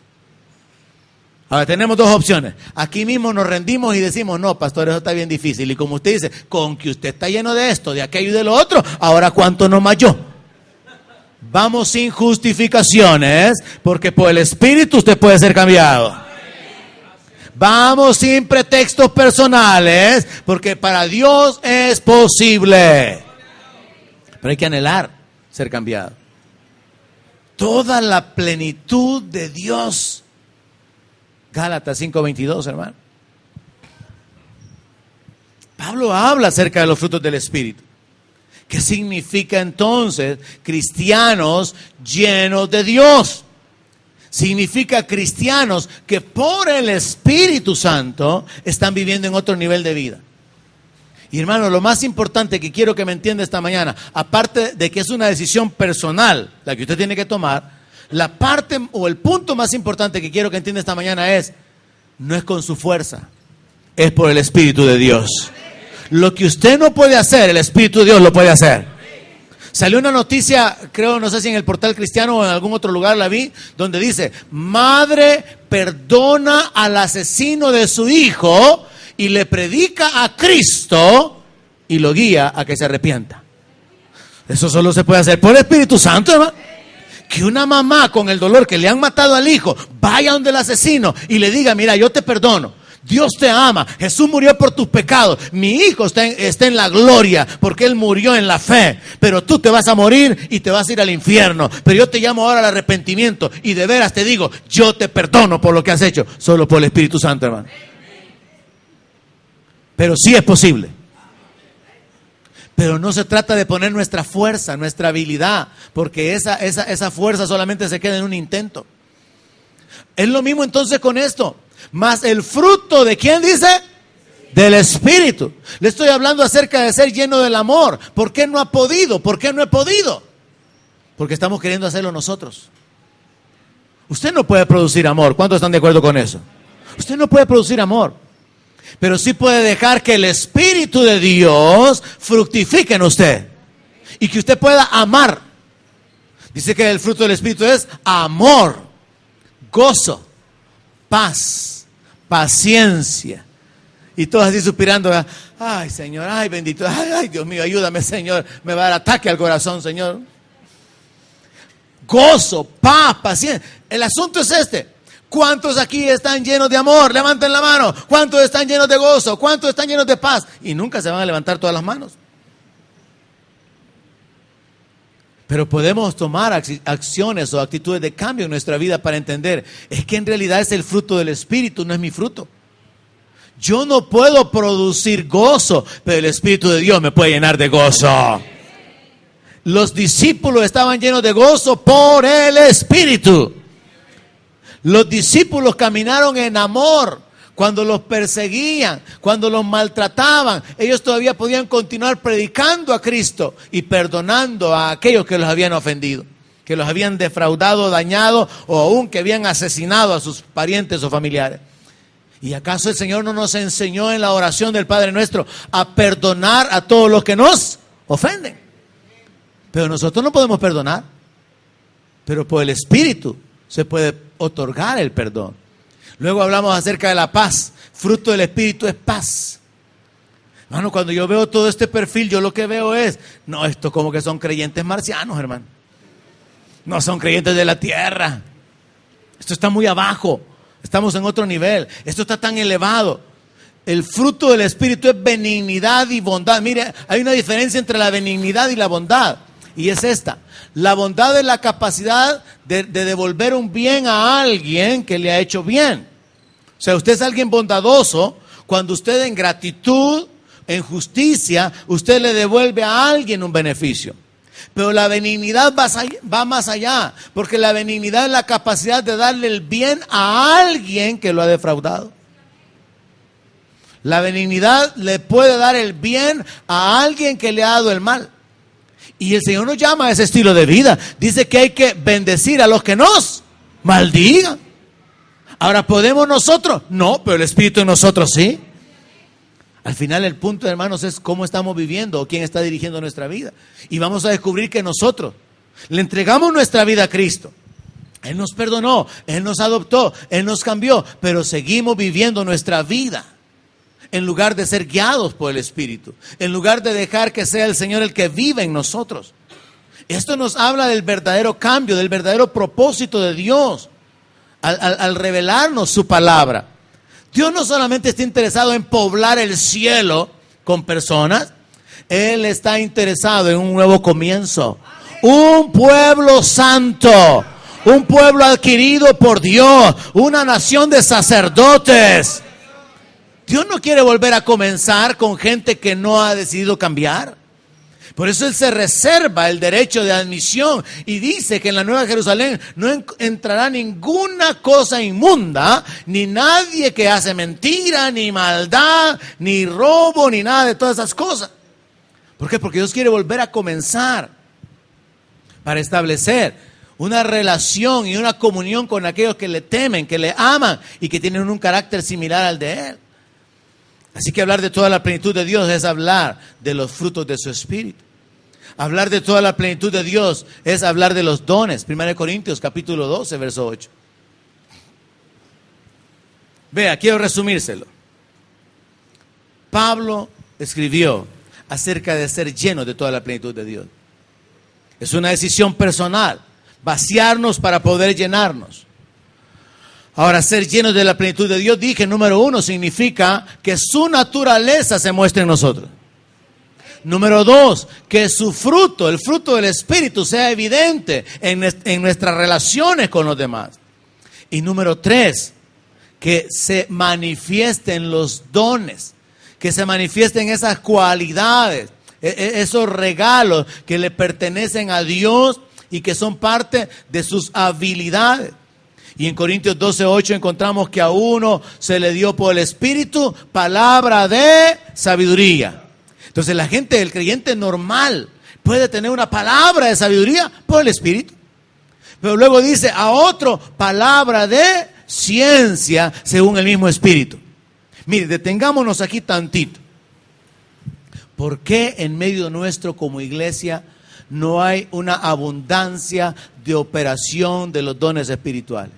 Ahora tenemos dos opciones. Aquí mismo nos rendimos y decimos, no, pastor, eso está bien difícil. Y como usted dice, con que usted está lleno de esto, de aquello y de lo otro, ahora cuánto no más yo. Vamos sin justificaciones, porque por el Espíritu usted puede ser cambiado. Vamos sin pretextos personales, porque para Dios es posible. Pero hay que anhelar ser cambiado. Toda la plenitud de Dios. Gálatas 5:22, hermano. Pablo habla acerca de los frutos del Espíritu. ¿Qué significa entonces cristianos llenos de Dios? Significa cristianos que por el Espíritu Santo están viviendo en otro nivel de vida. Y hermano, lo más importante que quiero que me entienda esta mañana, aparte de que es una decisión personal la que usted tiene que tomar, la parte o el punto más importante que quiero que entienda esta mañana es, no es con su fuerza, es por el Espíritu de Dios. Lo que usted no puede hacer, el Espíritu de Dios lo puede hacer. Salió una noticia, creo, no sé si en el Portal Cristiano o en algún otro lugar la vi, donde dice, madre perdona al asesino de su hijo y le predica a Cristo y lo guía a que se arrepienta. Eso solo se puede hacer por el Espíritu Santo, hermano. Que una mamá con el dolor que le han matado al hijo vaya donde el asesino y le diga, mira, yo te perdono. Dios te ama, Jesús murió por tus pecados, mi hijo está en la gloria porque él murió en la fe, pero tú te vas a morir y te vas a ir al infierno, pero yo te llamo ahora al arrepentimiento y de veras te digo, yo te perdono por lo que has hecho, solo por el Espíritu Santo, hermano. Pero sí es posible. Pero no se trata de poner nuestra fuerza, nuestra habilidad, porque esa fuerza solamente se queda en un intento. Es lo mismo entonces con esto. Más el fruto de ¿quién dice? Del Espíritu. Le estoy hablando acerca de ser lleno del amor. ¿Por qué no ha podido? ¿Por qué no he podido? Porque estamos queriendo hacerlo nosotros. Usted no puede producir amor. ¿Cuántos están de acuerdo con eso? Usted no puede producir amor. Pero sí puede dejar que el Espíritu de Dios fructifique en usted. Y que usted pueda amar. Dice que el fruto del Espíritu es amor, gozo, paz, paciencia. Y todos así suspirando. Ay, Señor, ay, bendito. Ay, Dios mío, ayúdame, Señor. Me va a dar ataque al corazón, Señor. Gozo, paz, paciencia. El asunto es este. ¿Cuántos aquí están llenos de amor? Levanten la mano. ¿Cuántos están llenos de gozo? ¿Cuántos están llenos de paz? Y nunca se van a levantar todas las manos. Pero podemos tomar acciones o actitudes de cambio en nuestra vida para entender, es que en realidad es el fruto del Espíritu, no es mi fruto. Yo no puedo producir gozo, pero el Espíritu de Dios me puede llenar de gozo. Los discípulos estaban llenos de gozo por el Espíritu. Los discípulos caminaron en amor cuando los perseguían, cuando los maltrataban, ellos todavía podían continuar predicando a Cristo y perdonando a aquellos que los habían ofendido, que los habían defraudado, dañado o aún que habían asesinado a sus parientes o familiares. ¿Y acaso el Señor no nos enseñó en la oración del Padre Nuestro a perdonar a todos los que nos ofenden? Pero nosotros no podemos perdonar, pero por el Espíritu se puede otorgar el perdón. Luego hablamos acerca de la paz. Fruto del Espíritu es paz. Hermano, cuando yo veo todo este perfil, yo lo que veo es, no, esto como que son creyentes marcianos, hermano. No son creyentes de la tierra. Esto está muy abajo. Estamos en otro nivel. Esto está tan elevado. El fruto del Espíritu es benignidad y bondad. Mire, hay una diferencia entre la benignidad y la bondad. Y es esta. La bondad es la capacidad de devolver un bien a alguien que le ha hecho bien. O sea, usted es alguien bondadoso cuando usted en gratitud, en justicia, usted le devuelve a alguien un beneficio. Pero la benignidad va más allá, porque la benignidad es la capacidad de darle el bien a alguien que lo ha defraudado. La benignidad le puede dar el bien a alguien que le ha dado el mal. Y el Señor nos llama a ese estilo de vida. Dice que hay que bendecir a los que nos maldigan. Ahora, ¿podemos nosotros? No, pero el Espíritu en nosotros sí. Al final el punto, hermanos, es cómo estamos viviendo o quién está dirigiendo nuestra vida. Y vamos a descubrir que nosotros le entregamos nuestra vida a Cristo. Él nos perdonó, Él nos adoptó, Él nos cambió, pero seguimos viviendo nuestra vida. En lugar de ser guiados por el Espíritu, en lugar de dejar que sea el Señor el que vive en nosotros. Esto nos habla del verdadero cambio, del verdadero propósito de Dios al revelarnos su palabra. Dios no solamente está interesado en poblar el cielo con personas, Él está interesado en un nuevo comienzo. Un pueblo santo, un pueblo adquirido por Dios, una nación de sacerdotes. Dios no quiere volver a comenzar con gente que no ha decidido cambiar. Por eso Él se reserva el derecho de admisión y dice que en la Nueva Jerusalén no entrará ninguna cosa inmunda, ni nadie que hace mentira, ni maldad, ni robo, ni nada de todas esas cosas. ¿Por qué? Porque Dios quiere volver a comenzar para establecer una relación y una comunión con aquellos que le temen, que le aman y que tienen un carácter similar al de Él. Así que hablar de toda la plenitud de Dios es hablar de los frutos de su Espíritu. Hablar de toda la plenitud de Dios es hablar de los dones. 1 Corintios capítulo 12, verso 8. Vea, quiero resumírselo. Pablo escribió acerca de ser lleno de toda la plenitud de Dios. Es una decisión personal, vaciarnos para poder llenarnos. Ahora, ser llenos de la plenitud de Dios, dije, número 1, significa que su naturaleza se muestre en nosotros. Número 2, que su fruto, el fruto del Espíritu, sea evidente en nuestras relaciones con los demás. Y número 3, que se manifiesten los dones, que se manifiesten esas cualidades, esos regalos que le pertenecen a Dios y que son parte de sus habilidades. Y en Corintios 12:8 encontramos que a uno se le dio por el Espíritu palabra de sabiduría. Entonces la gente, el creyente normal, puede tener una palabra de sabiduría por el Espíritu. Pero luego dice a otro palabra de ciencia según el mismo Espíritu. Mire, detengámonos aquí tantito. ¿Por qué en medio nuestro como iglesia no hay una abundancia de operación de los dones espirituales?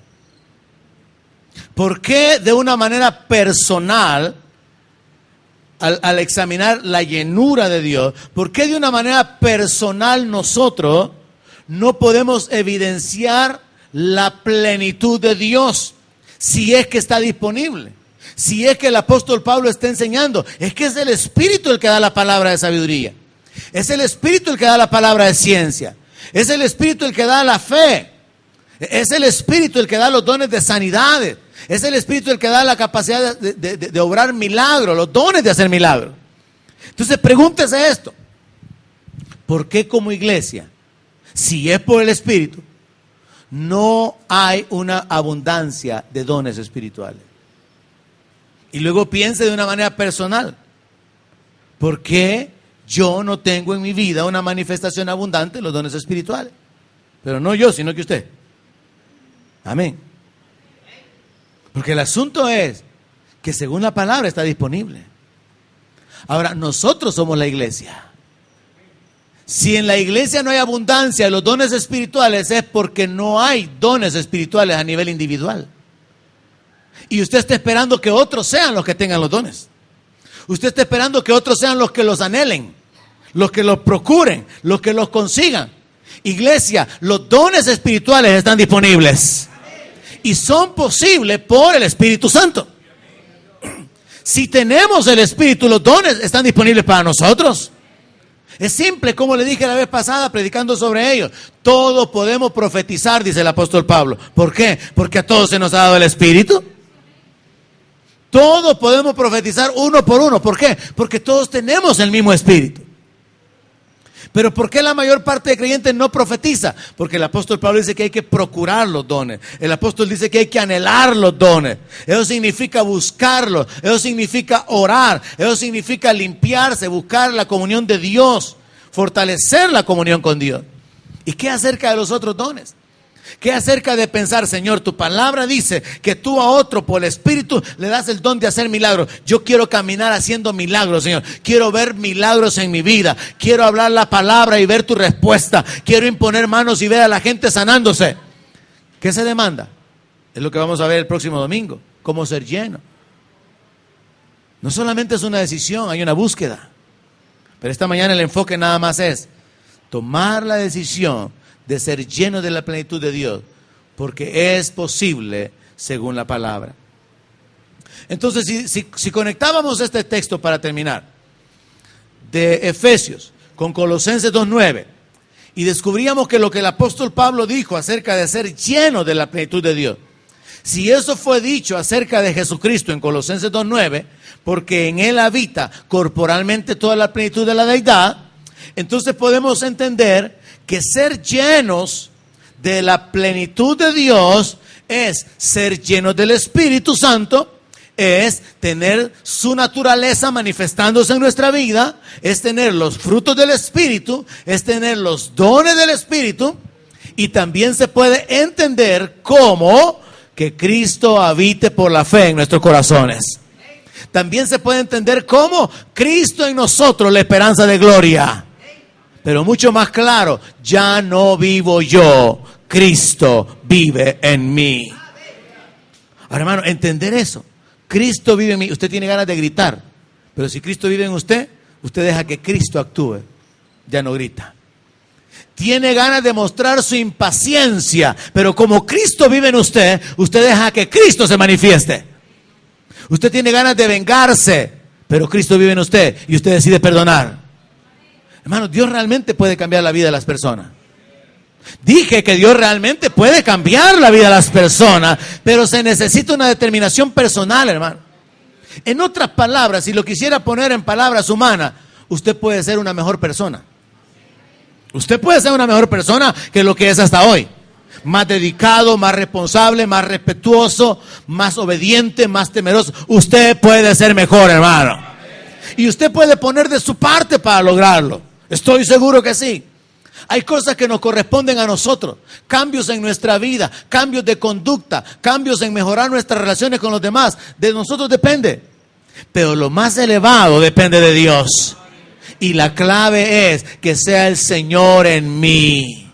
¿Por qué de una manera personal, al examinar la llenura de Dios, por qué de una manera personal nosotros no podemos evidenciar la plenitud de Dios si es que está disponible? Si es que el apóstol Pablo está enseñando, es que es el Espíritu el que da la palabra de sabiduría. Es el Espíritu el que da la palabra de ciencia. Es el Espíritu el que da la fe. Es el Espíritu el que da los dones de sanidades. Es el Espíritu el que da la capacidad de obrar milagros, los dones de hacer milagros. Entonces pregúntese esto. ¿Por qué como iglesia, si es por el Espíritu, no hay una abundancia de dones espirituales? Y luego piense de una manera personal. ¿Por qué yo no tengo en mi vida una manifestación abundante de los dones espirituales? Pero no yo, sino que usted. Amén. Porque el asunto es que según la palabra está disponible. Ahora, nosotros somos la iglesia. Si en la iglesia no hay abundancia de los dones espirituales, es porque no hay dones espirituales a nivel individual. Y usted está esperando que otros sean los que tengan los dones. Usted está esperando que otros sean los que los anhelen, los que los procuren, los que los consigan. Iglesia, los dones espirituales están disponibles. Y son posibles por el Espíritu Santo. Si tenemos el Espíritu, los dones están disponibles para nosotros. Es simple, como le dije la vez pasada predicando sobre ellos. Todos podemos profetizar, dice el apóstol Pablo. ¿Por qué? Porque a todos se nos ha dado el Espíritu. Todos podemos profetizar uno por uno. ¿Por qué? Porque todos tenemos el mismo Espíritu. Pero ¿por qué la mayor parte de creyentes no profetiza? Porque el apóstol Pablo dice que hay que procurar los dones. El apóstol dice que hay que anhelar los dones. Eso significa buscarlos. Eso significa orar. Eso significa limpiarse, buscar la comunión de Dios, fortalecer la comunión con Dios. ¿Y qué acerca de los otros dones? ¿Qué acerca de pensar, Señor, tu palabra dice que tú a otro por el Espíritu le das el don de hacer milagros? Yo quiero caminar haciendo milagros, Señor. Quiero ver milagros en mi vida. Quiero hablar la palabra y ver tu respuesta. Quiero imponer manos y ver a la gente sanándose. ¿Qué se demanda? Es lo que vamos a ver el próximo domingo. Cómo ser lleno. No solamente es una decisión, hay una búsqueda. Pero esta mañana el enfoque nada más es tomar la decisión de ser lleno de la plenitud de Dios, porque es posible según la palabra. Entonces, si conectábamos este texto para terminar, de Efesios con Colosenses 2:9, y descubríamos que lo que el apóstol Pablo dijo acerca de ser lleno de la plenitud de Dios, si eso fue dicho acerca de Jesucristo en Colosenses 2:9, porque en Él habita corporalmente toda la plenitud de la deidad, entonces podemos entender que ser llenos de la plenitud de Dios es ser llenos del Espíritu Santo, es tener su naturaleza manifestándose en nuestra vida, es tener los frutos del Espíritu, es tener los dones del Espíritu, y también se puede entender como que Cristo habite por la fe en nuestros corazones. También se puede entender como Cristo en nosotros, la esperanza de gloria. Pero mucho más claro, ya no vivo yo, Cristo vive en mí. Ahora, hermano, entender eso. Cristo vive en mí. Usted tiene ganas de gritar, pero si Cristo vive en usted, usted deja que Cristo actúe. Ya no grita. Tiene ganas de mostrar su impaciencia, pero como Cristo vive en usted, usted deja que Cristo se manifieste. Usted tiene ganas de vengarse, pero Cristo vive en usted y usted decide perdonar. Hermano, Dios realmente puede cambiar la vida de las personas. Dije que Dios realmente puede cambiar la vida de las personas, pero se necesita una determinación personal, hermano. En otras palabras, si lo quisiera poner en palabras humanas, usted puede ser una mejor persona. Usted puede ser una mejor persona que lo que es hasta hoy. Más dedicado, más responsable, más respetuoso, más obediente, más temeroso. Usted puede ser mejor, hermano. Y usted puede poner de su parte para lograrlo. Estoy seguro que sí. Hay cosas que nos corresponden a nosotros. Cambios en nuestra vida, cambios de conducta, cambios en mejorar nuestras relaciones con los demás. De nosotros depende. Pero lo más elevado depende de Dios. Y la clave es que sea el Señor en mí.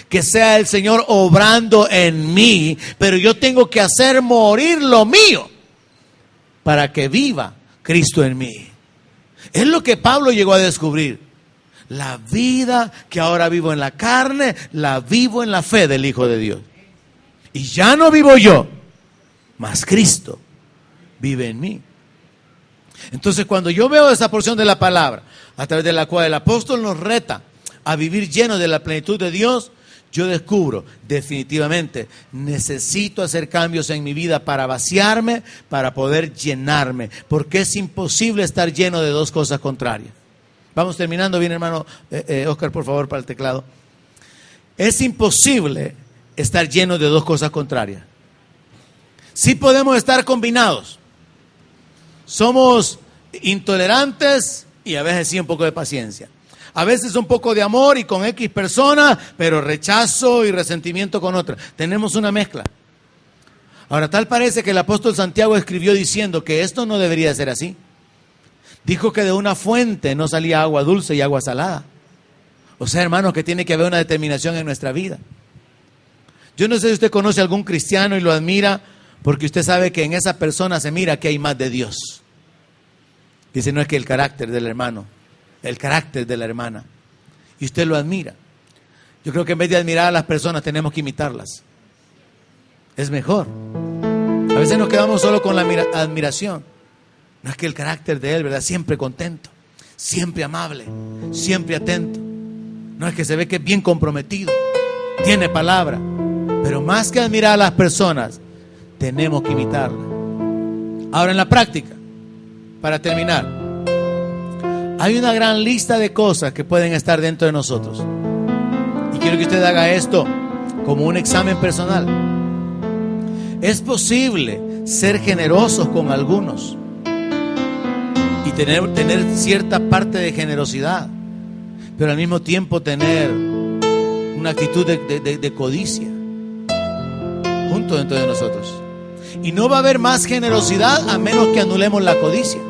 Que sea el Señor obrando en mí. Pero yo tengo que hacer morir lo mío para que viva Cristo en mí. Es lo que Pablo llegó a descubrir. La vida que ahora vivo en la carne, la vivo en la fe del Hijo de Dios. Y ya no vivo yo, mas Cristo vive en mí. Entonces, cuando yo veo esa porción de la palabra, a través de la cual el apóstol nos reta a vivir llenos de la plenitud de Dios, yo descubro, definitivamente, necesito hacer cambios en mi vida para vaciarme, para poder llenarme, porque es imposible estar lleno de dos cosas contrarias. Vamos terminando bien, hermano. Oscar, por favor, para el teclado. Es imposible estar lleno de dos cosas contrarias. Sí podemos estar combinados. somos intolerantes y a veces sí un poco de paciencia. A veces un poco de amor y con X persona, pero rechazo y resentimiento con otra. Tenemos una mezcla. Ahora, tal parece que el apóstol Santiago escribió diciendo que esto no debería ser así. Dijo que de una fuente no salía agua dulce y agua salada. O sea, hermanos, que tiene que haber una determinación en nuestra vida. Yo no sé si usted conoce a algún cristiano y lo admira porque usted sabe que en esa persona se mira que hay más de Dios. Dice, no es que el carácter del hermano, el carácter de la hermana. Y usted lo admira. Yo creo que en vez de admirar a las personas tenemos que imitarlas. Es mejor. A veces nos quedamos solo con la admiración. No es que el carácter de él, ¿verdad? Siempre contento, siempre amable, siempre atento. No es que se ve que es bien comprometido, tiene palabra. Pero más que admirar a las personas, tenemos que imitarla. Ahora en la práctica, para terminar, hay una gran lista de cosas que pueden estar dentro de nosotros. Y quiero que usted haga esto como un examen personal. Es posible ser generosos con algunos y tener cierta parte de generosidad, pero al mismo tiempo tener una actitud de codicia junto dentro de nosotros. Y no va a haber más generosidad a menos que anulemos la codicia.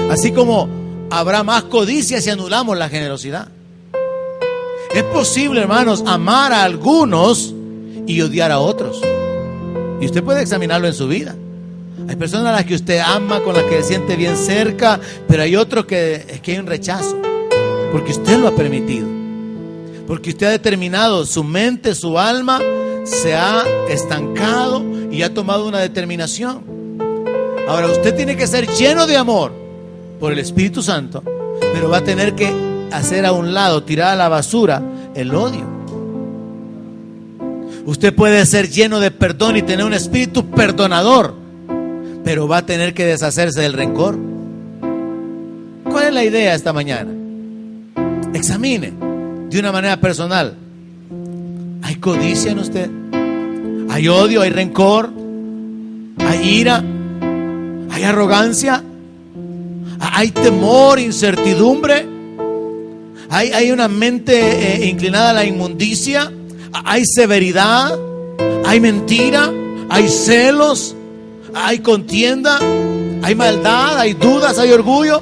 Así como habrá más codicia si anulamos la generosidad. Es posible, hermanos, amar a algunos y odiar a otros. Y usted puede examinarlo en su vida. Hay personas a las que usted ama, con las que se siente bien cerca, pero hay otros que es que hay un rechazo, porque usted lo ha permitido, porque usted ha determinado, su mente, su alma se ha estancado y ha tomado una determinación. Ahora usted tiene que ser lleno de amor por el Espíritu Santo, pero va a tener que hacer a un lado, tirar a la basura el odio. Usted puede ser lleno de perdón y tener un espíritu perdonador, pero va a tener que deshacerse del rencor. ¿Cuál es la idea esta mañana? Examine de una manera personal. ¿Hay codicia en usted? ¿Hay odio? ¿Hay rencor? ¿Hay ira? ¿Hay arrogancia? ¿Hay temor, incertidumbre? ¿Hay una mente inclinada a la inmundicia? ¿Hay severidad? ¿Hay mentira? ¿Hay celos? ¿Hay contienda? ¿Hay maldad? ¿Hay dudas? ¿Hay orgullo?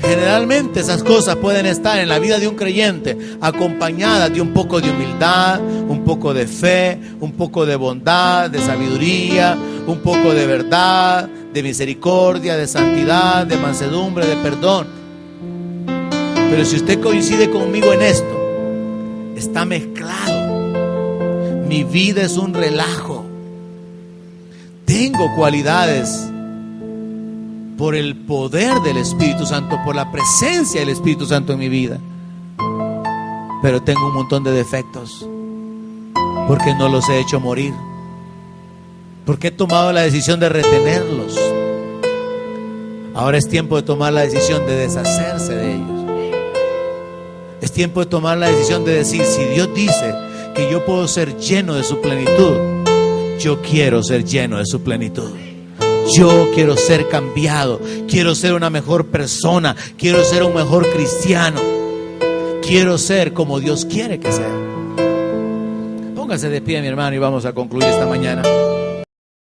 Generalmente esas cosas pueden estar en la vida de un creyente acompañadas de un poco de humildad, un poco de fe, un poco de bondad, de sabiduría, un poco de verdad, de misericordia, de santidad, de mansedumbre, de perdón. Pero si usted coincide conmigo en esto, está mezclado. Mi vida es un relajo. Tengo cualidades por el poder del Espíritu Santo, por la presencia del Espíritu Santo en mi vida. Pero tengo un montón de defectos porque no los he hecho morir, porque he tomado la decisión de retenerlos. Ahora es tiempo de tomar la decisión de deshacerse de ellos. Es tiempo de tomar la decisión de decir, si Dios dice que yo puedo ser lleno de su plenitud, yo quiero ser lleno de su plenitud. Yo quiero ser cambiado, quiero ser una mejor persona, quiero ser un mejor cristiano, quiero ser como Dios quiere que sea. Póngase de pie, mi hermano, y vamos a concluir esta mañana.